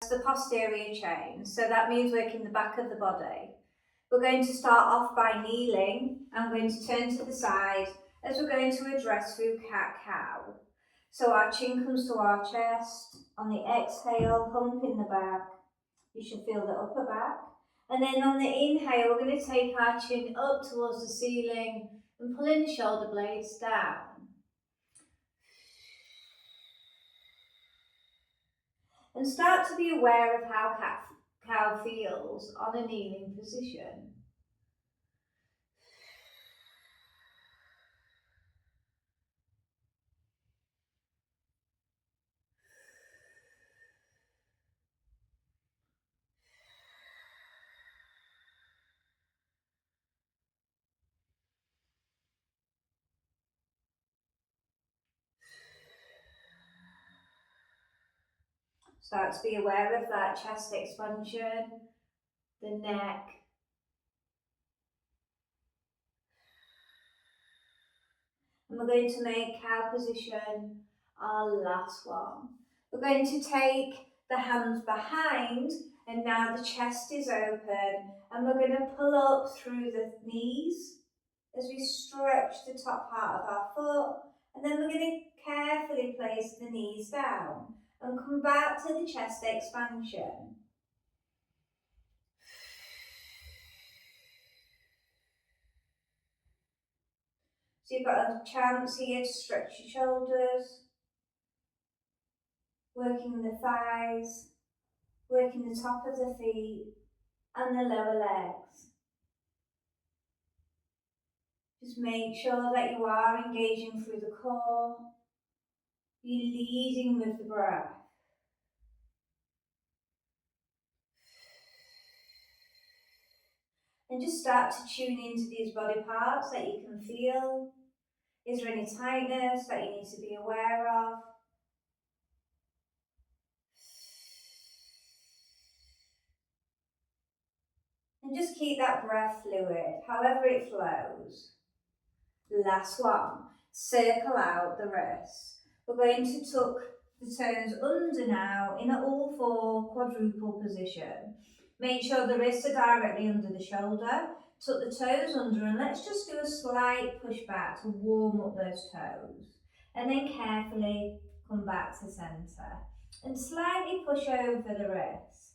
to the posterior chain, so that means working the back of the body. We're going to start off by kneeling. I'm going to turn to the side as we're going to address through cat-cow. So our chin comes to our chest. On the exhale, hump in the back. You should feel the upper back. And then on the inhale, we're going to take our chin up towards the ceiling and pulling the shoulder blades down. And start to be aware of how cat-cow feels on a kneeling position. Start to be aware of that chest expansion, the neck. And we're going to make cow position our last one. We're going to take the hands behind, and now the chest is open, and we're going to pull up through the knees as we stretch the top part of our foot, and then we're going to carefully place the knees down and come back to the chest expansion. So you've got a chance here to stretch your shoulders, working the thighs, working the top of the feet and the lower legs. Just make sure that you are engaging through the core. You're leading with the breath. And just start to tune into these body parts that you can feel. Is there any tightness that you need to be aware of? And just keep that breath fluid, however it flows. Last one, circle out the wrists. We're going to tuck the toes under now in an all four quadruple position. Make sure the wrists are directly under the shoulder. Tuck the toes under and let's just do a slight push back to warm up those toes. And then carefully come back to centre. And slightly push over the wrists.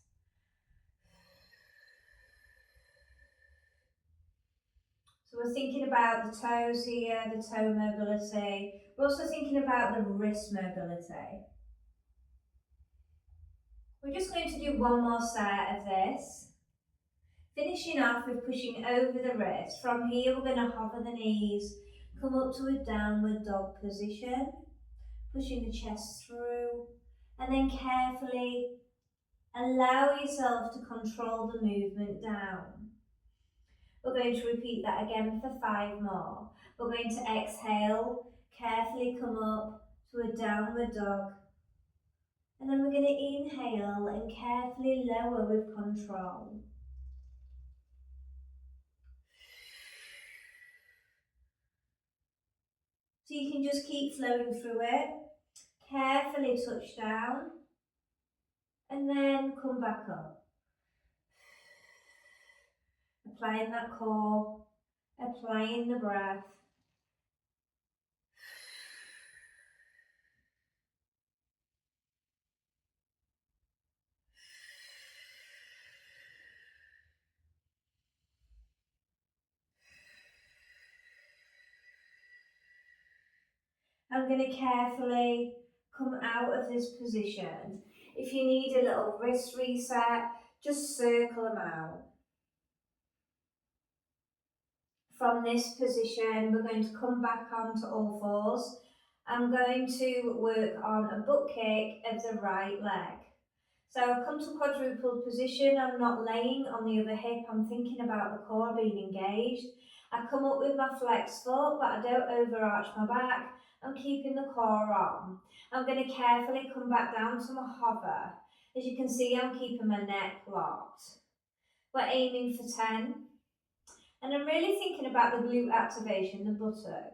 So we're thinking about the toes here, the toe mobility. We're also thinking about the wrist mobility. We're just going to do one more set of this. Finishing off with pushing over the wrist. From here, we're going to hover the knees, come up to a downward dog position, pushing the chest through, and then carefully allow yourself to control the movement down. We're going to repeat that again for 5 more. We're going to exhale, carefully come up to a downward dog, and then we're going to inhale and carefully lower with control. So you can just keep flowing through it, carefully touch down, and then come back up. Applying that core, applying the breath. I'm going to carefully come out of this position. If you need a little wrist reset, just circle them out. From this position, we're going to come back onto all fours. I'm going to work on a butt kick of the right leg. So I'll come to quadruple position. I'm not laying on the other hip. I'm thinking about the core being engaged. I come up with my flex foot, but I don't overarch my back. I'm keeping the core on. I'm going to carefully come back down to my hover. As you can see, I'm keeping my neck locked. We're aiming for 10. And I'm really thinking about the glute activation, the buttock.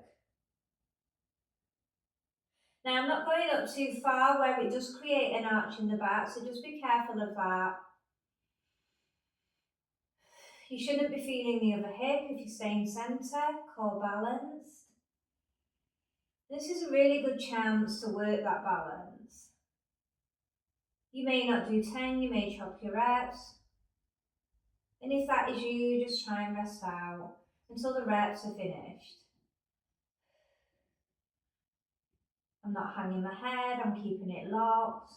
Now I'm not going up too far where it does create an arch in the back, so just be careful of that. You shouldn't be feeling the other hip if you're staying centre, core balanced. This is a really good chance to work that balance. You may not do 10, you may chop your reps. And if that is you, just try and rest out until the reps are finished. I'm not hanging my head, I'm keeping it locked.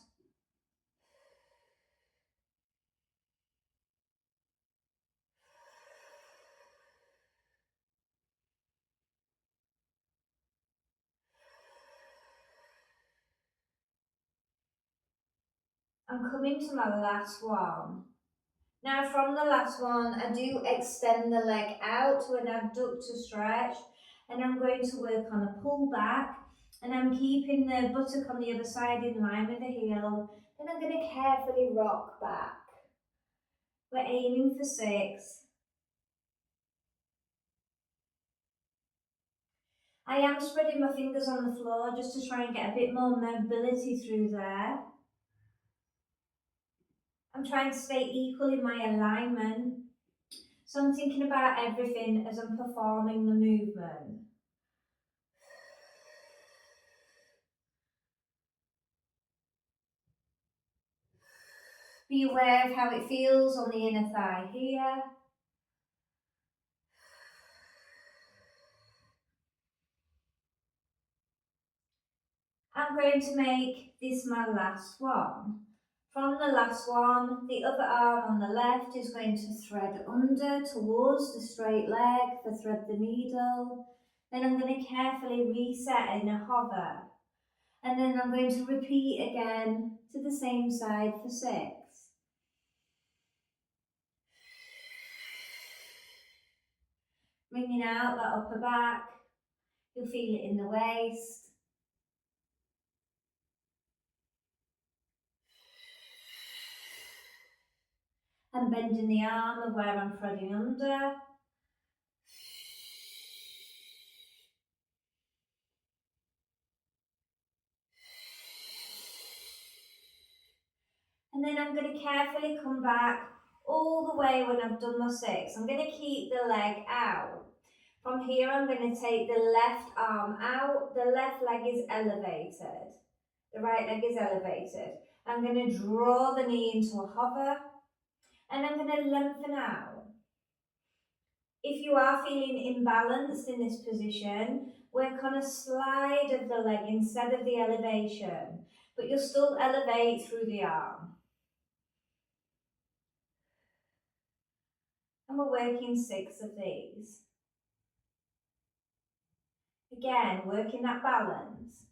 I'm coming to my last one. Now from the last one, I do extend the leg out to an abductor stretch, and I'm going to work on a pull back, and I'm keeping the buttock on the other side in line with the heel. Then I'm going to carefully rock back. We're aiming for 6. I am spreading my fingers on the floor just to try and get a bit more mobility through there. I'm trying to stay equal in my alignment. So I'm thinking about everything as I'm performing the movement. Be aware of how it feels on the inner thigh here. I'm going to make this my last one. From the last one, the other arm on the left is going to thread under towards the straight leg to thread the needle. Then I'm going to carefully reset in a hover. And then I'm going to repeat again to the same side for 6. Bringing out that upper back. You'll feel it in the waist. And bending the arm of where I'm threading under. And then I'm going to carefully come back all the way when I've done my 6. I'm going to keep the leg out. From here I'm going to take the left arm out. The left leg is elevated. The right leg is elevated. I'm going to draw the knee into a hover. And I'm going to lengthen out. If you are feeling imbalanced in this position, work on a slide of the leg instead of the elevation. But you'll still elevate through the arm. And we're working 6 of these. Again, working that balance.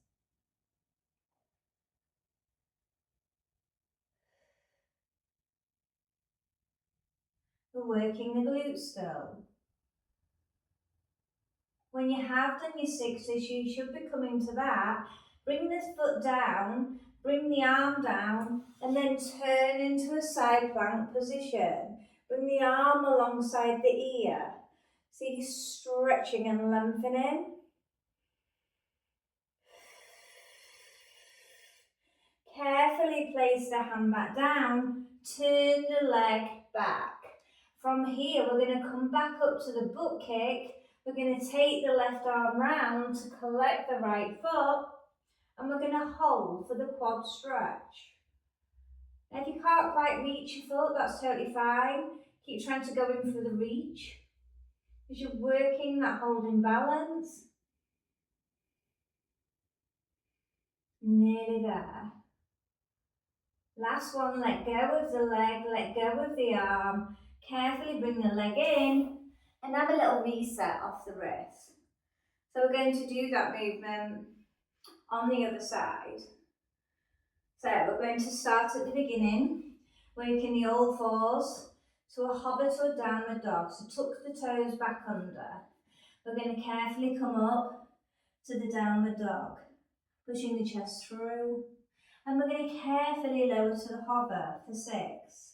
We're working the glutes still. When you have done your 6s, you should be coming to that. Bring this foot down, bring the arm down, and then turn into a side plank position. Bring the arm alongside the ear. So you're stretching and lengthening. Carefully place the hand back down, turn the leg back. From here, we're going to come back up to the butt kick. We're going to take the left arm round to collect the right foot, and we're going to hold for the quad stretch. Now, if you can't quite reach your foot, that's totally fine. Keep trying to go in for the reach, because you're working that holding balance. Nearly there. Last one, let go of the leg, let go of the arm. Carefully bring the leg in and have a little reset off the wrist. So we're going to do that movement on the other side. So we're going to start at the beginning, working the all fours to a hover to a downward dog. So tuck the toes back under. We're going to carefully come up to the downward dog, pushing the chest through. And we're going to carefully lower to the hover for 6.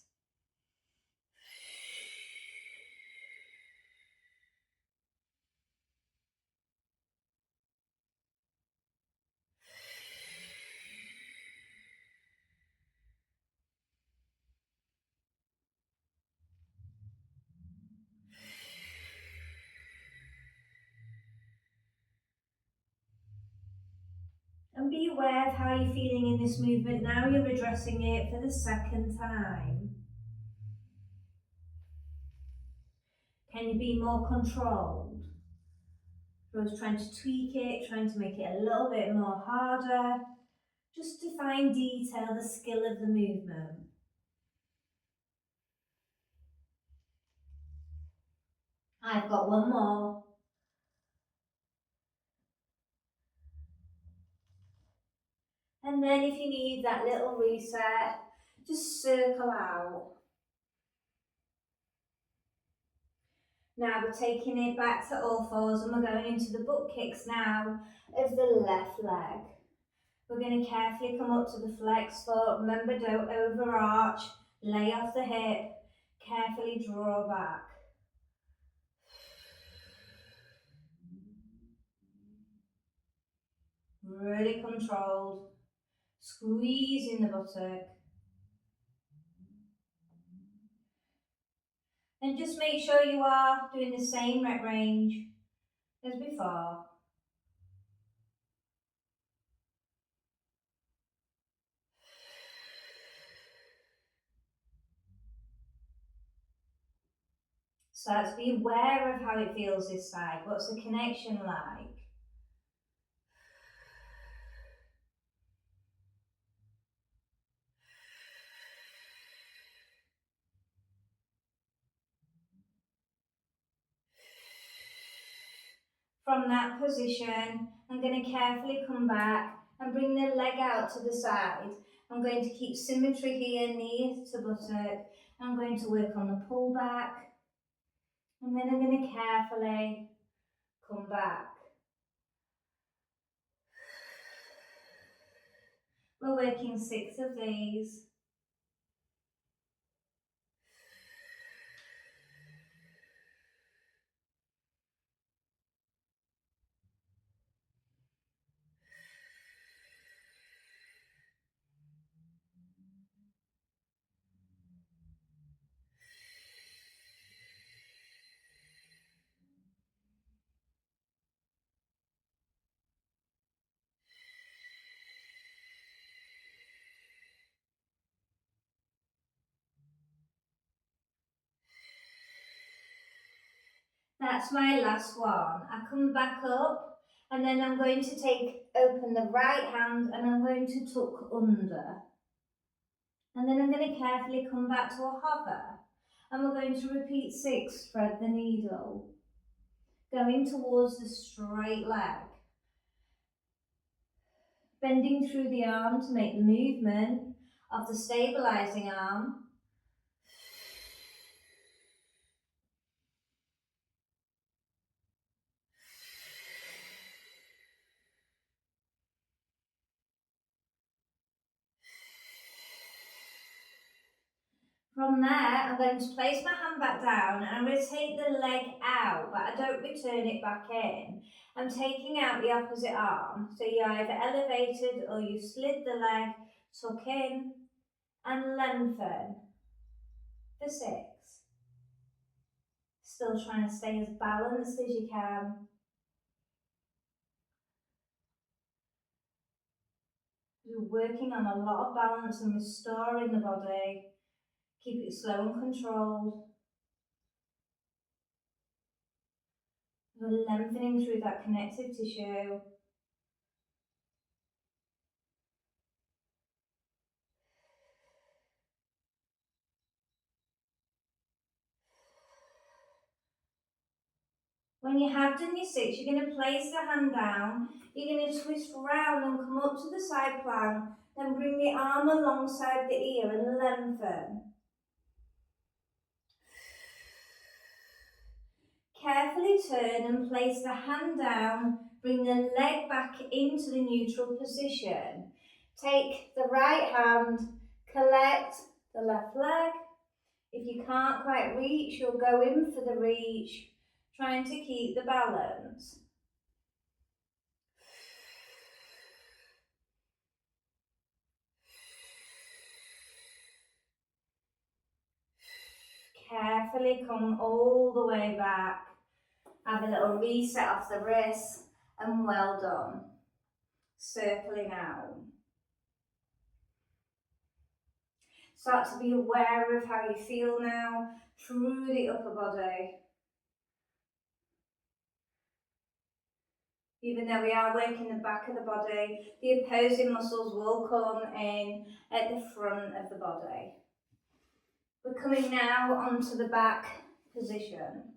aware of how you're feeling in this movement. Now you're addressing it for the second time. Can you be more controlled? I was trying to tweak it, trying to make it a little bit more harder, just to fine detail the skill of the movement. I've got one more. And then if you need that little reset, just circle out. Now we're taking it back to all fours and we're going into the butt kicks now of the left leg. We're going to carefully come up to the flex foot. Remember, don't overarch. Lay off the hip. Carefully draw back. Really controlled. Squeeze in the buttock. And just make sure you are doing the same rep range as before. Start to be aware of how it feels this side. What's the connection like? From that position, I'm going to carefully come back and bring the leg out to the side. I'm going to keep symmetry here, knee to buttock. I'm going to work on the pull back. And then I'm going to carefully come back. We're working 6 of these. That's my last one. I come back up and then I'm going to open the right hand and I'm going to tuck under. And then I'm going to carefully come back to a hover. And we're going to repeat 6, thread the needle. Going towards the straight leg. Bending through the arm to make the movement of the stabilizing arm. From there, I'm going to place my hand back down and I'm going to take the leg out, but I don't return it back in. I'm taking out the opposite arm, so you either elevated or you slid the leg, tuck in and lengthen for 6. Still trying to stay as balanced as you can. You're working on a lot of balance and restoring the body. Keep it slow and controlled. We're lengthening through that connective tissue. When you have done your 6, you're going to place the hand down. You're going to twist round and come up to the side plank. Then bring the arm alongside the ear and lengthen. Carefully turn and place the hand down. Bring the leg back into the neutral position. Take the right hand, collect the left leg. If you can't quite reach, you'll go in for the reach, trying to keep the balance. Carefully come all the way back. Have a little reset off the wrist and well done. circling out. Start to be aware of how you feel now through the upper body. Even though we are working the back of the body, the opposing muscles will come in at the front of the body. We're coming now onto the back position.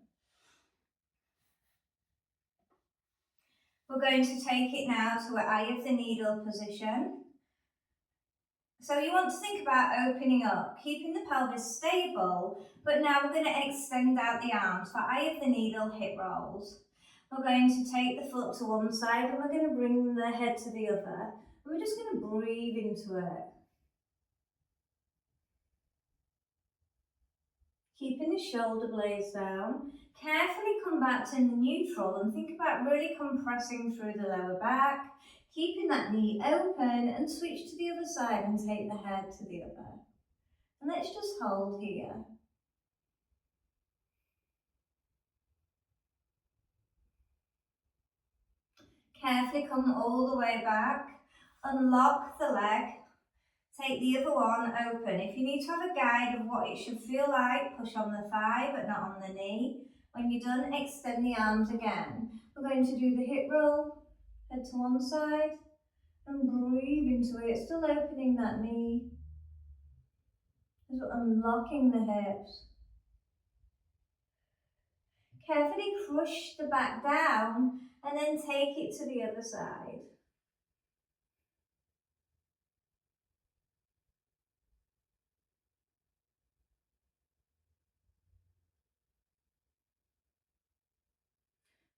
We're going to take it now to an eye of the needle position. So you want to think about opening up, keeping the pelvis stable, but now we're going to extend out the arms for eye of the needle hip rolls. We're going to take the foot to one side and we're going to bring the head to the other. And we're just going to breathe into it. Keeping the shoulder blades down. Carefully come back to neutral and think about really compressing through the lower back, keeping that knee open and switch to the other side and take the head to the other. And let's just hold here. Carefully come all the way back, unlock the leg, take the other one open. If you need to have a guide of what it should feel like, push on the thigh but not on the knee. When you're done, extend the arms again. We're going to do the hip roll, head to one side, and breathe into it, still opening that knee. As we're unlocking the hips. Carefully crush the back down and then take it to the other side.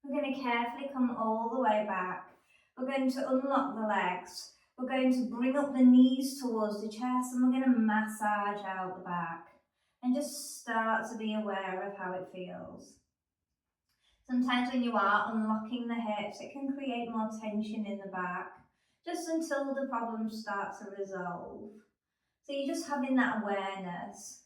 We're going to carefully come all the way back. We're going to unlock the legs. We're going to bring up the knees towards the chest and we're going to massage out the back. And just start to be aware of how it feels. Sometimes when you are unlocking the hips, it can create more tension in the back, just until the problems start to resolve. So you're just having that awareness.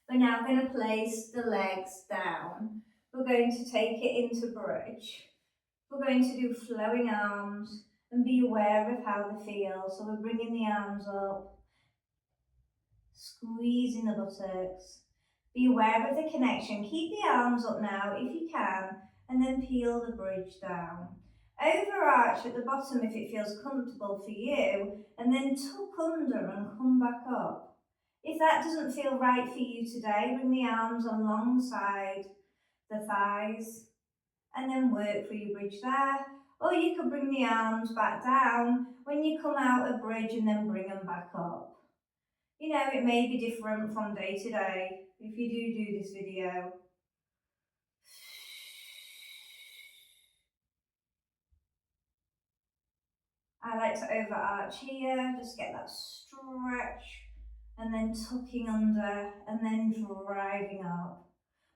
We're now going to place the legs down. We're going to take it into bridge. We're going to do flowing arms and be aware of how they feel. So we're bringing the arms up, squeezing the buttocks. Be aware of the connection. Keep the arms up now if you can, and then peel the bridge down. Overarch at the bottom if it feels comfortable for you, and then tuck under and come back up. If that doesn't feel right for you today, bring the arms alongside the thighs and then work for your bridge there. Or you could bring the arms back down when you come out of bridge and then bring them back up. You know, it may be different from day to day if you do this video. I like to overarch here, just get that stretch and then tucking under and then driving up.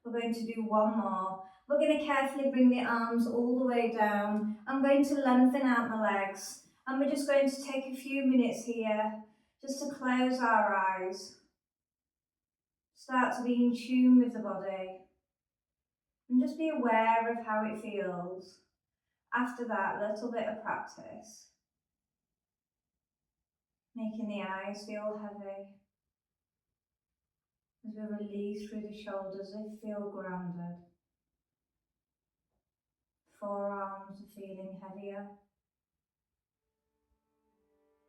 We're going to do one more. We're going to carefully bring the arms all the way down. I'm going to lengthen out the legs and we're just going to take a few minutes here just to close our eyes. Start to be in tune with the body and just be aware of how it feels. After that little bit of practice, making the eyes feel heavy. As we release through the shoulders, they feel grounded. Forearms are feeling heavier.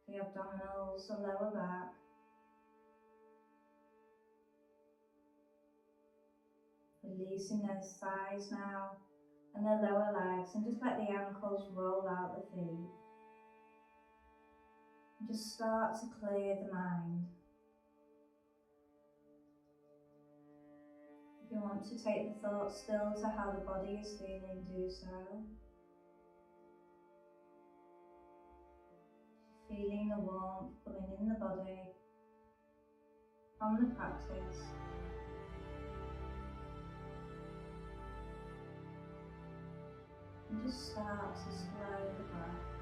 The abdominals, the lower back. Releasing those thighs now and the lower legs, and just let the ankles roll out the feet. And just start to clear the mind. If you want to take the thoughts still to how the body is feeling, do so. Feeling the warmth coming in the body from the practice. And just start to slow the breath.